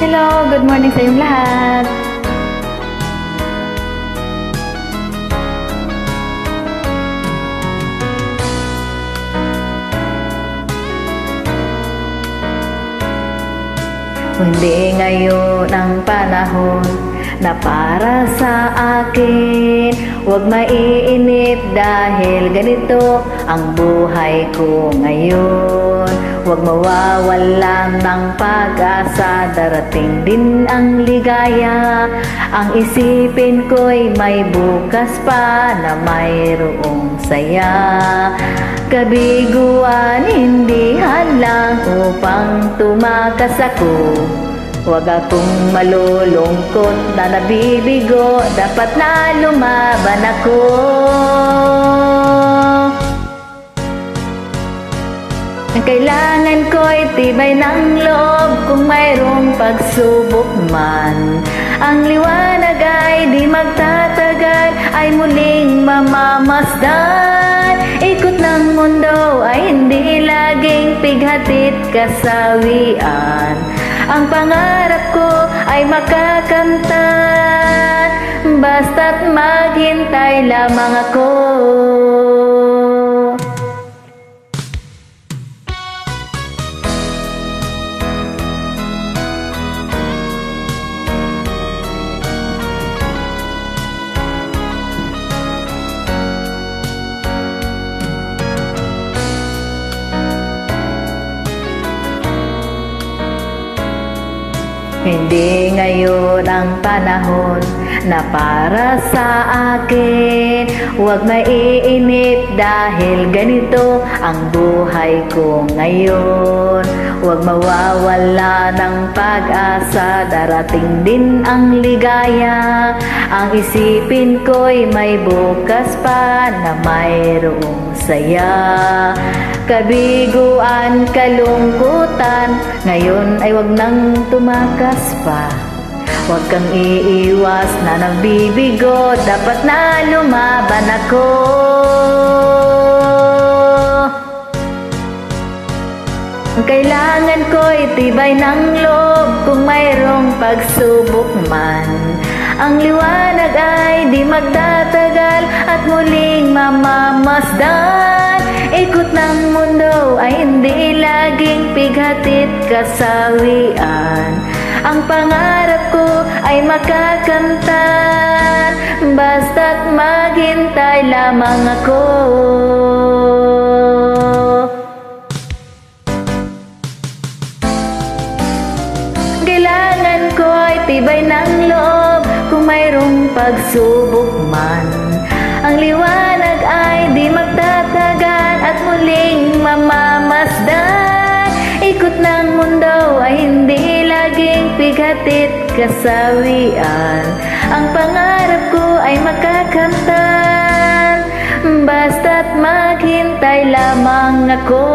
Hello, good morning sa inyong lahat. Hindi ngayon ang panahon na para sa akin. Huwag maiinip dahil ganito ang buhay ko ngayon. Huwag mawawalan ng pag-asa, darating din ang ligaya. Ang isipin ko'y may bukas pa na mayroong saya. Kabiguan hindi hadlang upang tumakas ako. Huwag akong malulungkot na nabibigo, dapat na lumaban ako. Ang kailangan ko'y tibay ng loob kung mayroong pagsubok man. Ang liwanag ay di magtatagal, ay muling mamamasdan. Ikot ng mundo ay hindi laging pighatit kasawian. Ang pangarap ko ay makakamtan, basta't maghintay lamang ako. Hindi ngayon ang panahon na para sa akin. Huwag maiinip dahil ganito ang buhay ko ngayon. Huwag mawawala ng pag-asa, darating din ang ligaya. Ang isipin ko'y may bukas pa na mayroong saya. Kabiguan, kalungkutan, ngayon ay wag nang tumakas pa. Huwag kang iiwas na nabibigo, dapat na lumaban ako. Ang kailangan ko'y tibay ng loob kung mayroong pagsubok man. Ang liwanag ay di magtatagal at muling mamamasdan. Ikot ng mundo ay hindi laging pighatit kasawian. Ang pangarap ko ay makakamtan, basta't maghintay lamang ako. Kailangan ko ay tibay ng loob kung mayroong pagsubok man. Ang liwanag ay di magtatagal at muling mamamasdan. Ikot ng mundo ay hindi laging pighatit kasawian. Ang pangarap ko ay makakamtan, basta't maghintay lamang ako.